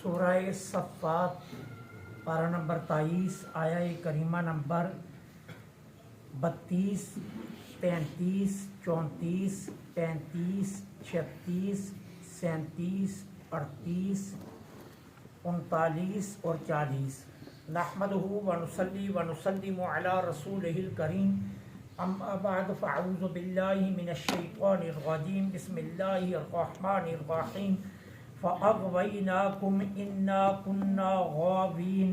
سورہ صفات پارہ نمبر 23 آیہ کریمہ نمبر 32 33 34 35 36 37 38 39 اور 40 نحمدہ ونصلی ونسلم علی رسولہ الکریم اما بعد فاعوذ باللہ من الشیطان الرجیم بسم اللہ الرحمن الرحیم فَأَغْوَيْنَاكُمْ إِنَّا كُنَّا غَاوِينَ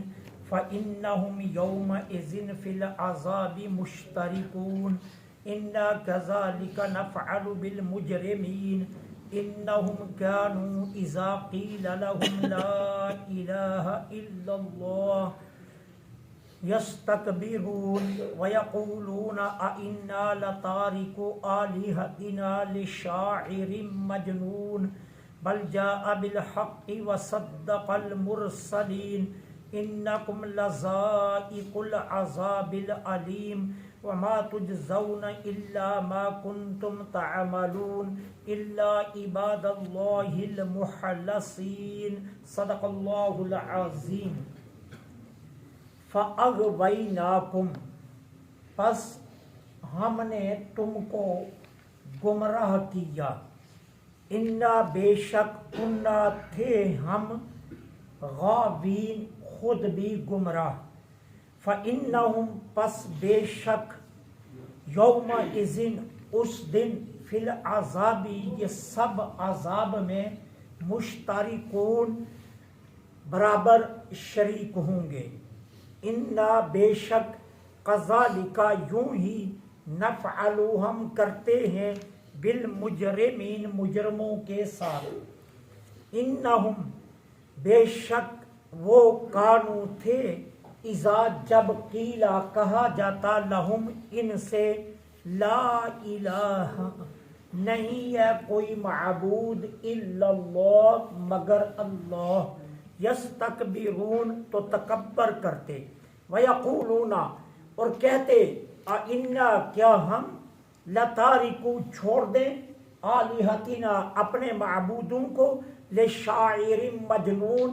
فَإِنَّهُمْ يَوْمَئِذٍ فِي الْعَذَابِ مُشْتَرِكُونَ إِنَّا كَذَلِكَ نَفْعَلُ بِالْمُجْرِمِينَ إِنَّهُمْ كَانُوا إِذَا قِيلَ لَهُمْ لَا إِلَهَ إِلَّا اللَّهُ يَسْتَكْبِرُونَ وَيَقُولُونَ أَإِنَّا لَتَارِكُو آلِهَتِنَا لِشَاعِرٍ مَجْنُونٍ بل جاء بالحق وصدق المرسلین انکم لذائق العذاب العلیم وما تجزون الا ما کنتم تعملون الا عباد اللہ المخلصین صدق اللہ العظیم۔ فَأَغْوَيْنَاكُمْ پس ہم نے تم کو گمراہ کیا، انا بے شک کنا تھے ہم غاوین خود بھی گمراہ، فَإِنَّهُمْ پس بے شک یومئذ اس دن فی العذاب یہ سب عذاب میں مشترکون برابر شریک ہوں گے، انا بے شک کذالک یوں ہی نفعل ہم کرتے ہیں بالمجرمین مجرموں کے ساتھ، انہم بے شک وہ کانو تھے اذا جب قیلا کہا جاتا لہم ان سے لا الہ نہیں ہے کوئی معبود الا اللہ مگر اللہ، یستکبرون تو تکبر کرتے، ویقولون اور کہتے اِنَّا کیا ہم لَتَارِكُو چھوڑ دیں آلِہَتِنَا اپنے معبودوں کو لِشَاعِرٍ مجنون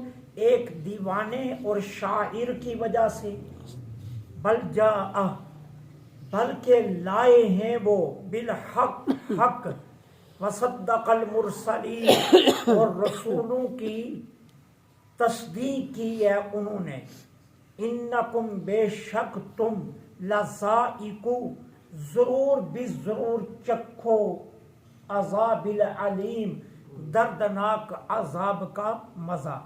ایک دیوانے اور شاعر کی وجہ سے، بل جاء بلکہ لائے ہیں وہ بالحق حق وصدق المرسلین اور رسولوں کی تصدیق کی ہے انہوں نے، انکم بے شک تم لذائقو ضرور بھی ضرور چکھو عذاب العلیم دردناک عذاب کا مزہ،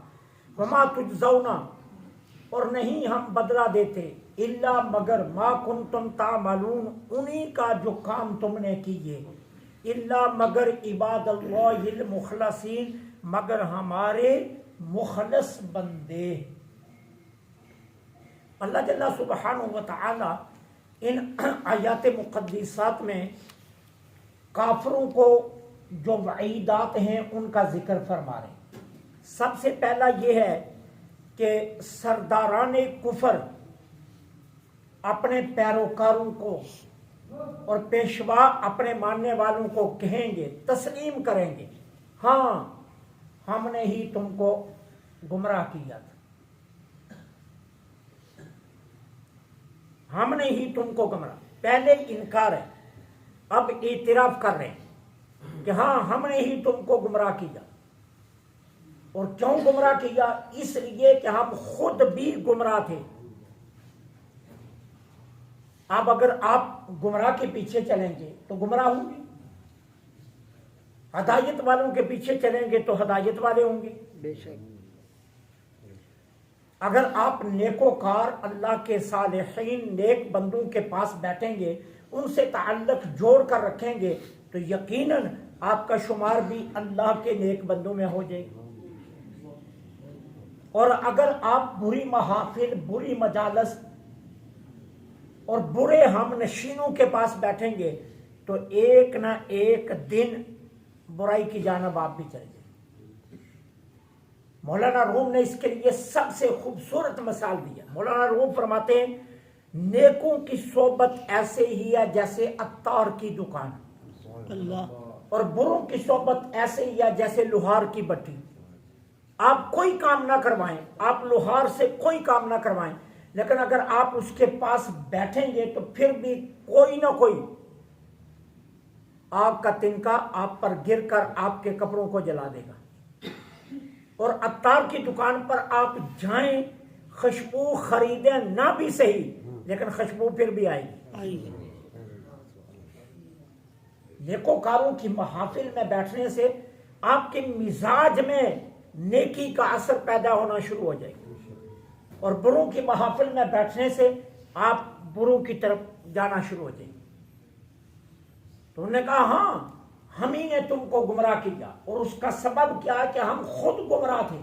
وما تجزون اور نہیں ہم بدلہ دیتے الا مگر ما کنتم تعملون انہی کا جو کام تم نے کیے، الا مگر عباد اللہ المخلصین مگر ہمارے مخلص بندے۔ اللہ جل سبحانہ و تعالی ان آیات مقدسات میں کافروں کو جو وعیدات ہیں ان کا ذکر فرما رہے ہیں۔ سب سے پہلا یہ ہے کہ سرداران کفر اپنے پیروکاروں کو اور پیشوا اپنے ماننے والوں کو کہیں گے، تسلیم کریں گے، ہاں ہم نے ہی تم کو گمراہ کیا تھا، ہم نے ہی تم کو گمراہ، پہلے انکار ہے، اب اعتراف کر رہے ہیں کہ ہاں ہم نے ہی تم کو گمراہ کیا، اور کیوں گمراہ کیا؟ اس لیے کہ ہم خود بھی گمراہ تھے۔ اب اگر آپ گمراہ کے پیچھے چلیں گے تو گمراہ ہوں گے، ہدایت والوں کے پیچھے چلیں گے تو ہدایت والے ہوں گے۔ بے شک اگر آپ نیکوکار اللہ کے صالحین نیک بندوں کے پاس بیٹھیں گے، ان سے تعلق جوڑ کر رکھیں گے تو یقیناً آپ کا شمار بھی اللہ کے نیک بندوں میں ہو جائے گا، اور اگر آپ بری محافل، بری مجالس اور برے ہم نشینوں کے پاس بیٹھیں گے تو ایک نہ ایک دن برائی کی جانب آپ بھی چلے جائیں۔ مولانا روم نے اس کے لیے سب سے خوبصورت مثال دیا۔ مولانا روم فرماتے ہیں نیکوں کی صحبت ایسے ہی ہے جیسے عطار کی دکان، اللہ، اور بروں کی صحبت ایسے ہی ہے جیسے لوہار کی بٹی۔ آپ کوئی کام نہ کروائیں، آپ لوہار سے کوئی کام نہ کروائیں، لیکن اگر آپ اس کے پاس بیٹھیں گے تو پھر بھی کوئی نہ کوئی آگ کا تنکا آپ پر گر کر آپ کے کپڑوں کو جلا دے گا۔ اور عطار کی دکان پر آپ جائیں، خوشبو خریدیں نہ بھی صحیح، لیکن خوشبو پھر بھی آئے گی۔ نیکوکاروں کی محافل میں بیٹھنے سے آپ کے مزاج میں نیکی کا اثر پیدا ہونا شروع ہو جائے گا، اور بروں کی محافل میں بیٹھنے سے آپ بروں کی طرف جانا شروع ہو جائیں گے۔ تو انہوں نے کہا ہاں ہم ہی نے تم کو گمراہ کیا، اور اس کا سبب کیا ہے کہ ہم خود گمراہ تھے،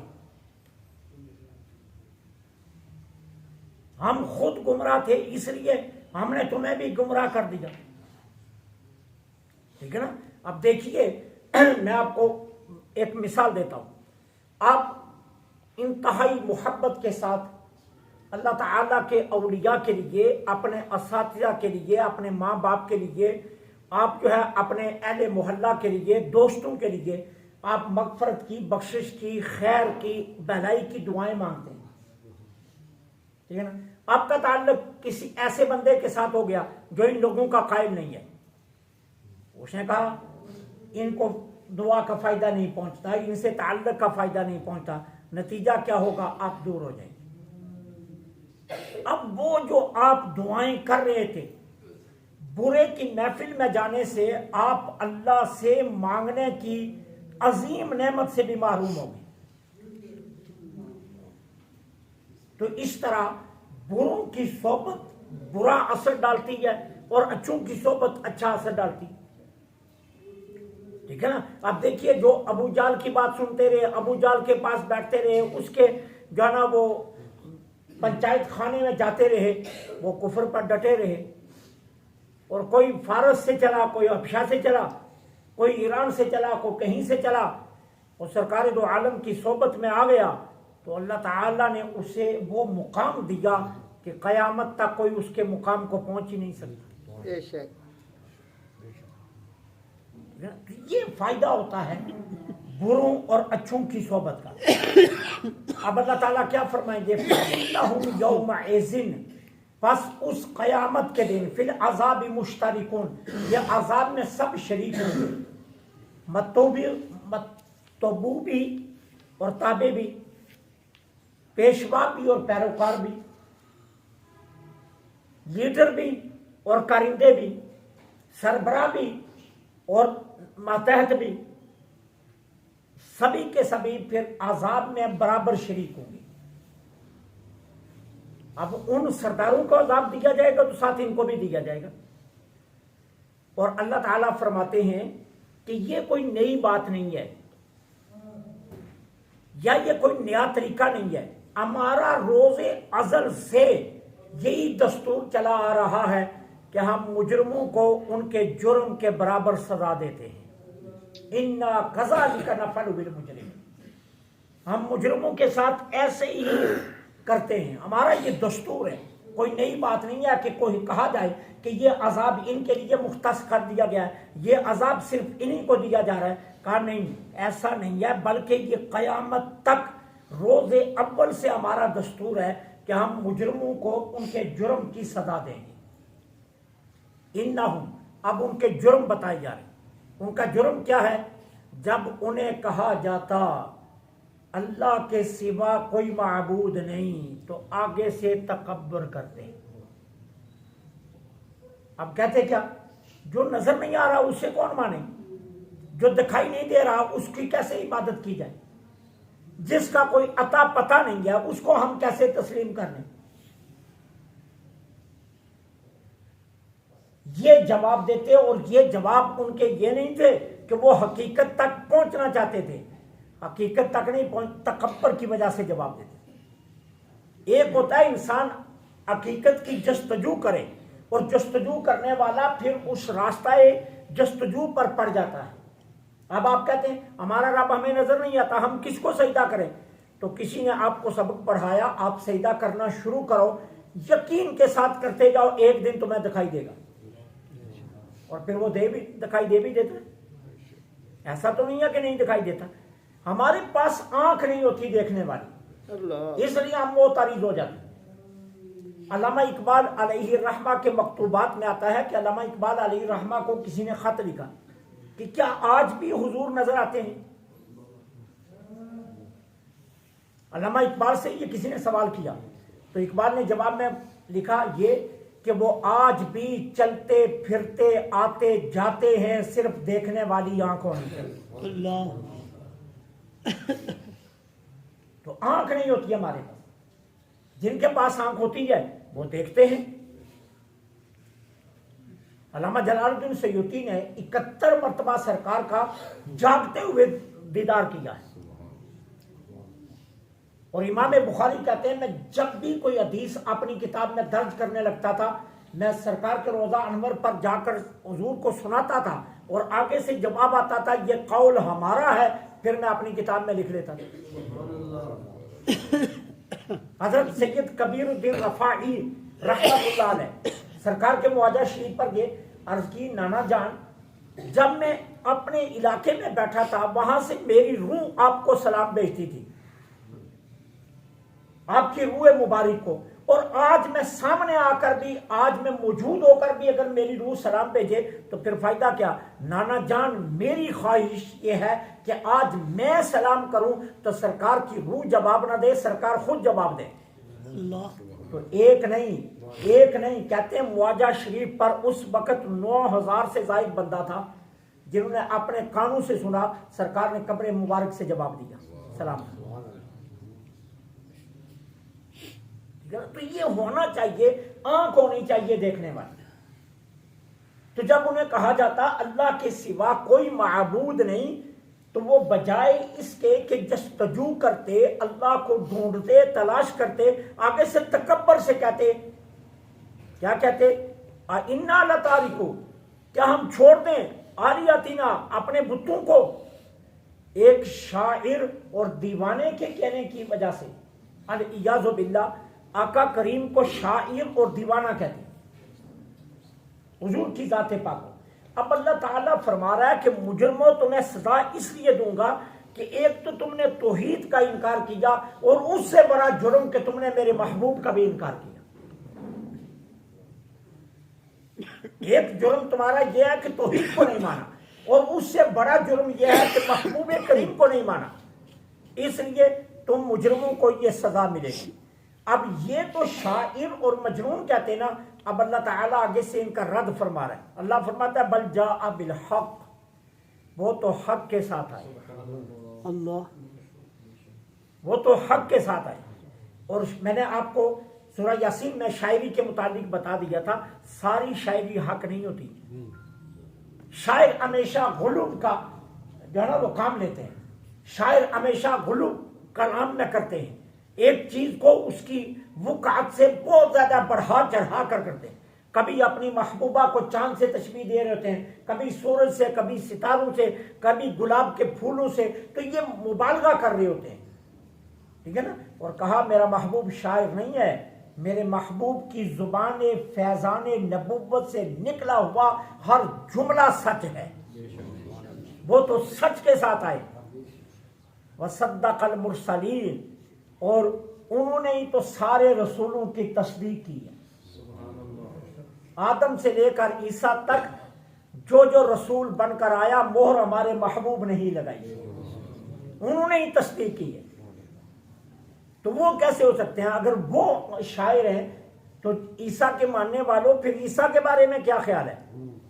ہم خود گمراہ تھے، اس لیے ہم نے تمہیں بھی گمراہ کر دیا۔ ٹھیک ہے نا؟ اب دیکھیے میں آپ کو ایک مثال دیتا ہوں۔ آپ انتہائی محبت کے ساتھ اللہ تعالیٰ کے اولیاء کے لیے، اپنے اساتذہ کے لیے، اپنے ماں باپ کے لیے، آپ جو ہے اپنے اہل محلہ کے لیے، دوستوں کے لیے آپ مغفرت کی، بخشش کی، خیر کی، بھلائی کی دعائیں مانگتے ہیں۔ ٹھیک ہے نا؟ آپ کا تعلق کسی ایسے بندے کے ساتھ ہو گیا جو ان لوگوں کا قائل نہیں ہے، اس نے کہا ان کو دعا کا فائدہ نہیں پہنچتا، ان سے تعلق کا فائدہ نہیں پہنچتا، نتیجہ کیا ہوگا؟ آپ دور ہو جائیں گے۔ اب وہ جو آپ دعائیں کر رہے تھے، برے کی محفل میں جانے سے آپ اللہ سے مانگنے کی عظیم نعمت سے بھی محروم ہو گئے۔ تو اس طرح بروں کی صحبت برا اثر ڈالتی ہے، اور اچھوں کی صحبت اچھا اثر ڈالتی ہے۔ ٹھیک ہے نا؟ اب دیکھیے جو ابو جال کی بات سنتے رہے، ابو جال کے پاس بیٹھتے رہے، اس کے جو ہے نا وہ پنچایت خانے میں جاتے رہے، وہ کفر پر ڈٹے رہے، اور کوئی فارس سے چلا، کوئی حبشہ سے چلا، کوئی ایران سے چلا، کوئی کہیں سے چلا، اور سرکار دو عالم کی صحبت میں آ گیا، تو اللہ تعالیٰ نے اسے وہ مقام دیا کہ قیامت تک کوئی اس کے مقام کو پہنچ ہی نہیں سکتا۔ یہ فائدہ ہوتا ہے بروں اور اچھوں کی صحبت کا۔ اب اللہ تعالیٰ کیا فرمائیں گے؟ فَإِنَّهُمْ يَوْمَئِذٍ، پس اس قیامت کے دن، فی العذاب مشترکون، یہ عذاب میں سب شریک ہوں گے، متبوع بھی اور تابع بھی، پیشوا بھی اور پیروکار بھی، لیڈر بھی اور کارندے بھی، سربراہ بھی اور ماتحت بھی، سبھی کے سبھی پھر عذاب میں برابر شریک ہوں گے۔ اب ان سرداروں کو عذاب دیا جائے گا تو ساتھ ان کو بھی دیا جائے گا۔ اور اللہ تعالیٰ فرماتے ہیں کہ یہ کوئی نئی بات نہیں ہے، یا یہ کوئی نیا طریقہ نہیں ہے، ہمارا روز ازل سے یہی دستور چلا آ رہا ہے کہ ہم مجرموں کو ان کے جرم کے برابر سزا دیتے ہیں۔ اِنَّا كَذَلِكَ نَفْعَلُ بِالْمُجْرِمِينَ، ہم مجرموں کے ساتھ ایسے ہی کرتے ہیں، ہمارا یہ دستور ہے، کوئی نئی بات نہیں ہے کہ کوئی کہا جائے کہ یہ عذاب ان کے لیے مختص کر دیا گیا ہے، یہ عذاب صرف انہی کو دیا جا رہا ہے۔ کہا نہیں، ایسا نہیں ہے، بلکہ یہ قیامت تک روز اول سے ہمارا دستور ہے کہ ہم مجرموں کو ان کے جرم کی سزا دیں گے۔ انہم، اب ان کے جرم بتائے جا رہے ہیں۔ ان کا جرم کیا ہے؟ جب انہیں کہا جاتا اللہ کے سوا کوئی معبود نہیں تو آگے سے تکبر کرتے۔ اب کہتے کیا؟ جو نظر نہیں آ رہا اسے کون مانے؟ جو دکھائی نہیں دے رہا اس کی کیسے عبادت کی جائے؟ جس کا کوئی عطا پتہ نہیں ہے اس کو ہم کیسے تسلیم کر لیں؟ یہ جواب دیتے، اور یہ جواب ان کے یہ نہیں تھے کہ وہ حقیقت تک پہنچنا چاہتے تھے، حقیقت تک نہیں پہنچ، تکبر کی وجہ سے جواب دیتے۔ ایک ہوتا ہے انسان حقیقت کی جستجو کرے، اور جستجو کرنے والا پھر اس راستہ جستجو پر پڑ جاتا ہے۔ اب آپ کہتے ہیں ہمارا رب ہمیں نظر نہیں آتا، ہم کس کو سجدہ کریں؟ تو کسی نے آپ کو سبق پڑھایا، آپ سجدہ کرنا شروع کرو، یقین کے ساتھ کرتے جاؤ، ایک دن تمہیں دکھائی دے گا، اور پھر وہ دکھائی دے بھی دیتا ہے۔ ایسا تو نہیں ہے کہ نہیں دکھائی دیتا، ہمارے پاس آنکھ نہیں ہوتی دیکھنے والی، اس لیے ہم وہ تاریخ ہو جاتے ہیں۔ علامہ اقبال علیہ الرحمہ کے مکتوبات میں آتا ہے کہ علامہ اقبال علیہ الرحمہ کو کسی نے خط لکھا کہ کیا آج بھی حضور نظر آتے ہیں؟ علامہ اقبال سے یہ کسی نے سوال کیا تو اقبال نے جواب میں لکھا یہ کہ وہ آج بھی چلتے پھرتے آتے جاتے ہیں، صرف دیکھنے والی آنکھوں نہیں۔ اللہ، تو آنکھ نہیں ہوتی ہمارے پاس، جن کے پاس آنکھ ہوتی ہے وہ دیکھتے ہیں۔ علامہ جلال الدین سیوطی نے 71 مرتبہ سرکار کا جاگتے ہوئے دیدار کیا ہے، اور امام بخاری کہتے ہیں میں جب بھی کوئی حدیث اپنی کتاب میں درج کرنے لگتا تھا میں سرکار کے روضہ انور پر جا کر حضور کو سناتا تھا اور آگے سے جواب آتا تھا یہ قول ہمارا ہے، پھر میں اپنی کتاب میں لکھ لیتا تھا۔ حضرت سید کبیر الدین رفاعی رحمۃ اللہ علیہ سرکار کے مواجہ شریف پر گئے، عرض کی نانا جان جب میں اپنے علاقے میں بیٹھا تھا وہاں سے میری روح آپ کو سلام بھیجتی تھی، آپ کی روح مبارک کو، اور آج میں سامنے آ کر بھی، آج میں موجود ہو کر بھی اگر میری روح سلام بھیجے تو پھر فائدہ کیا؟ نانا جان میری خواہش یہ ہے کہ آج میں سلام کروں تو سرکار کی روح جواب نہ دے، سرکار خود جواب دے۔ اللہ، تو ایک نہیں کہتے ہیں مواجہ شریف پر اس وقت 9000 سے زائد بندہ تھا جنہوں نے اپنے کانوں سے سنا، سرکار نے قبر مبارک سے جواب دیا سلام۔ تو یہ ہونا چاہیے، آنکھ ہونی چاہیے دیکھنے والی۔ تو جب انہیں کہا جاتا اللہ کے سوا کوئی معبود نہیں تو وہ بجائے اس کے کہ جستجو کرتے، اللہ کو ڈھونڈتے، تلاش کرتے، آگے سے تکبر سے کہتے، کیا کہتے؟ اِنَّا لَتَارِكُ، کیا ہم چھوڑ دیں آلیاتنا اپنے بتوں کو؟ ایک شاعر اور دیوانے کے کہنے کی وجہ سے الیاذ باللہ آقا کریم کو شاعر اور دیوانہ کہتے ہیں، حضور کی ذات پاک کو۔ اب اللہ تعالیٰ فرما رہا ہے کہ مجرموں تمہیں سزا اس لیے دوں گا کہ ایک تو تم نے توحید کا انکار کیا، اور اس سے بڑا جرم کہ تم نے میرے محبوب کا بھی انکار کیا۔ ایک جرم تمہارا یہ ہے کہ توحید کو نہیں مانا، اور اس سے بڑا جرم یہ ہے کہ محبوب کریم کو نہیں مانا، اس لیے تم مجرموں کو یہ سزا ملے گی۔ اب یہ تو شاعر اور مجنون کہتے ہیں نا، اب اللہ تعالیٰ آگے سے ان کا رد فرما رہا ہے۔ اللہ فرماتا ہے بل جاء بالحق، وہ تو حق کے ساتھ آئے، اللہ وہ تو حق کے ساتھ آئے۔ اور میں نے آپ کو سورہ یاسین میں شاعری کے متعلق بتا دیا تھا، ساری شاعری حق نہیں ہوتی، شاعر ہمیشہ غلوب کا جو ہے نا وہ کام لیتے ہیں، شاعر ہمیشہ غلوب کلام میں کرتے ہیں، ایک چیز کو اس کی وقعت سے بہت زیادہ بڑھا چڑھا کر کرتے ہیں، کبھی اپنی محبوبہ کو چاند سے تشبیہ دے رہے ہوتے ہیں، کبھی سورج سے، کبھی ستاروں سے، کبھی گلاب کے پھولوں سے، تو یہ مبالغہ کر رہے ہوتے ہیں، ٹھیک ہے نا۔ اور کہا میرا محبوب شاعر نہیں ہے، میرے محبوب کی زبان فیضان نبوت سے نکلا ہوا ہر جملہ سچ ہے، وہ تو سچ کے ساتھ آئے۔ وصدق المرسلین، اور انہوں نے ہی تو سارے رسولوں کی تصدیق کی ہے، آدم سے لے کر عیسیٰ تک جو جو رسول بن کر آیا مہر ہمارے محبوب نے ہی لگائی، انہوں نے ہی تصدیق کی ہے۔ تو وہ کیسے ہو سکتے ہیں؟ اگر وہ شاعر ہیں تو عیسیٰ کے ماننے والوں پھر عیسیٰ کے بارے میں کیا خیال ہے؟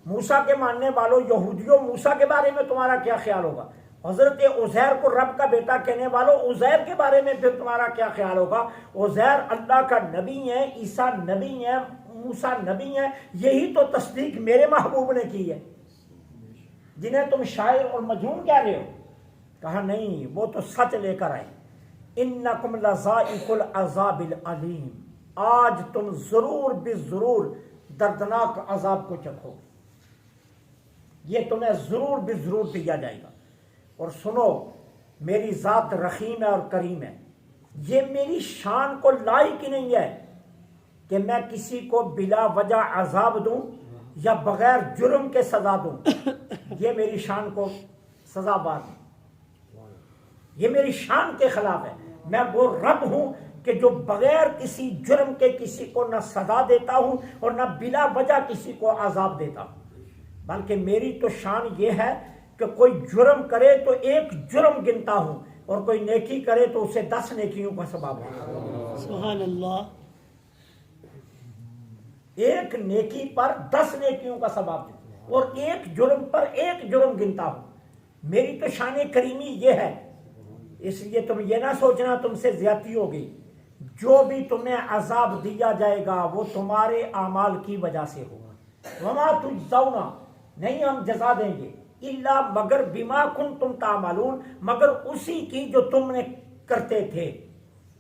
موسیٰ کے ماننے والوں یہودیوں موسیٰ کے بارے میں تمہارا کیا خیال ہوگا؟ حضرت عزیر کو رب کا بیٹا کہنے والوں عزیر کے بارے میں پھر تمہارا کیا خیال ہوگا؟ عزیر اللہ کا نبی ہے، عیسیٰ نبی ہے، موسیٰ نبی ہے، یہی تو تصدیق میرے محبوب نے کی ہے، جنہیں تم شاعر اور مجنون کہہ رہے ہو۔ کہا نہیں، وہ تو سچ لے کر آئے۔ انکم لذائق العذاب العلیم، آج تم ضرور بے ضرور دردناک عذاب کو چکھو، یہ تمہیں ضرور بے ضرور دیا جائے گا۔ اور سنو میری ذات رحیم ہے اور کریم ہے، یہ میری شان کو لائق ہی نہیں ہے کہ میں کسی کو بلا وجہ عذاب دوں یا بغیر جرم کے سزا دوں، یہ میری شان کو سزا بار یہ میری شان کے خلاف ہے. میں وہ رب ہوں کہ جو بغیر کسی جرم کے کسی کو نہ سزا دیتا ہوں اور نہ بلا وجہ کسی کو عذاب دیتا ہوں، بلکہ میری تو شان یہ ہے کہ کوئی جرم کرے تو ایک جرم گنتا ہوں اور کوئی نیکی کرے تو اسے 10 نیکیوں کا ثواب ہے. سبحان اللہ. ایک نیکی پر 10 نیکیوں کا ثواب دیتا اور ایک جرم پر ایک جرم گنتا ہوں. میری تو شان کریمی یہ ہے. اس لیے تم یہ نہ سوچنا تم سے زیادتی ہوگی. جو بھی تمہیں عذاب دیا جائے گا وہ تمہارے اعمال کی وجہ سے ہوگا. وما تجزون، نہیں ہم جزا دیں گے، الا مگر بما کنتم تعملون، مگر اسی کی جو تم نے کرتے تھے.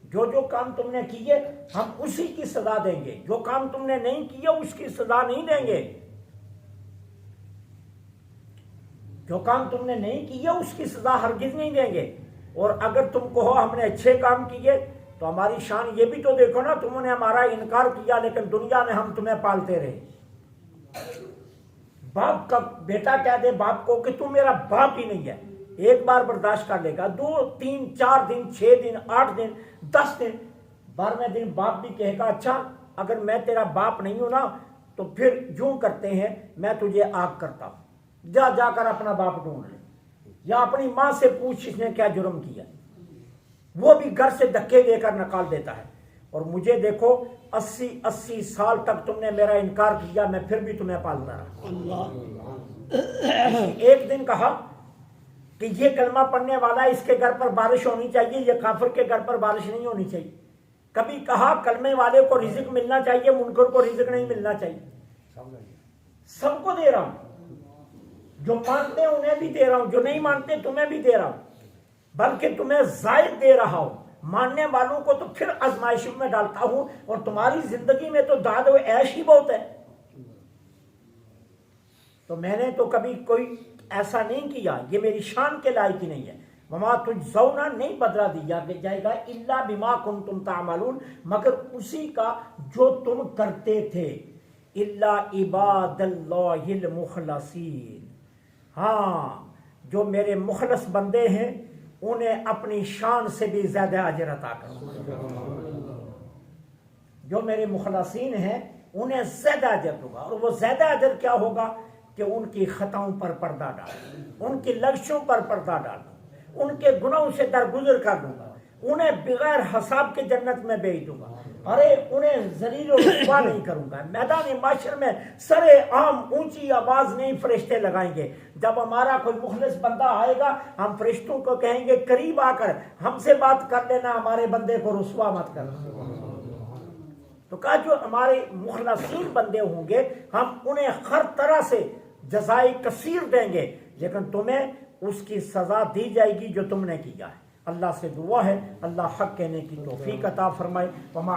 جو جو کام تم نے کیے ہم اسی کی سزا دیں گے. جو کام تم نے نہیں کیے اس کی سزا نہیں دیں گے. جو کام تم نے نہیں کیے اس کی سزا ہرگز نہیں دیں گے. اور اگر تم کہو ہم نے اچھے کام کیے تو ہماری شان یہ بھی تو دیکھو نا، تم نے ہمارا انکار کیا لیکن دنیا میں ہم تمہیں پالتے رہے. باپ کا بیٹا کہہ دے باپ کو کہ تم میرا باپ ہی نہیں ہے، ایک بار برداشت کر لے گا، 2 3 4 دن 6 دن 8 دن 10 دن 12ویں دن باپ بھی کہے گا اچھا اگر میں تیرا باپ نہیں ہوں نا تو پھر یوں کرتے ہیں میں تجھے آگ کرتا ہوں، جا جا کر اپنا باپ ڈھونڈ لے، یا اپنی ماں سے پوچھ اس نے کیا جرم کیا. وہ بھی گھر سے دھکے دے کر نکال دیتا ہے. اور مجھے دیکھو 80 سال تک تم نے میرا انکار کیا، میں پھر بھی تمہیں پالتا رہا. اللہ. ایک دن کہا کہ یہ کلمہ پڑھنے والا اس کے گھر پر بارش ہونی چاہیے، یہ کافر کے گھر پر بارش نہیں ہونی چاہیے. کبھی کہا کلمے والے کو رزق ملنا چاہیے، منکر کو رزق نہیں ملنا چاہیے. سب کو دے رہا ہوں، جو مانتے ہیں انہیں بھی دے رہا ہوں، جو نہیں مانتے تمہیں بھی دے رہا ہوں، بلکہ تمہیں زائد دے رہا ہوں. ماننے والوں کو تو پھر آزمائشوں میں ڈالتا ہوں اور تمہاری زندگی میں تو داد و عیش ہی بہت ہے. تو میں نے تو کبھی کوئی ایسا نہیں کیا، یہ میری شان کے لائق ہی نہیں ہے. وما تجزون، نہیں بدلہ دیا جائے گا الا بما کنتم تعملون، مگر اسی کا جو تم کرتے تھے. الا عباد اللہ المخلصین، ہاں جو میرے مخلص بندے ہیں انہیں اپنی شان سے بھی زیادہ اجر عطا کروں. جو میرے مخلصین ہیں انہیں زیادہ اجر دوں گا. اور وہ زیادہ اجر کیا ہوگا کہ ان کی خطاؤں پر پردہ ڈالوں، ان کی لغزشوں پر پردہ ڈالوں، ان کے گناہوں سے درگزر کر دوں گا، انہیں بغیر حساب کے جنت میں بھیج دوں گا. ارے انہیں ذلیل و رسوا نہیں کروں گا. میدان معاشر میں سرے عام اونچی آواز نہیں فرشتے لگائیں گے. جب ہمارا کوئی مخلص بندہ آئے گا ہم فرشتوں کو کہیں گے قریب آ کر ہم سے بات کر لینا، ہمارے بندے کو رسوا مت کرنا. تو کہا جو ہمارے مخلصین بندے ہوں گے ہم انہیں ہر طرح سے جزائے کثیر دیں گے، لیکن تمہیں اس کی سزا دی جائے گی جو تم نے کیا ہے. اللہ سے دعا ہے اللہ حق کہنے کی توفیق عطا فرمائے. وما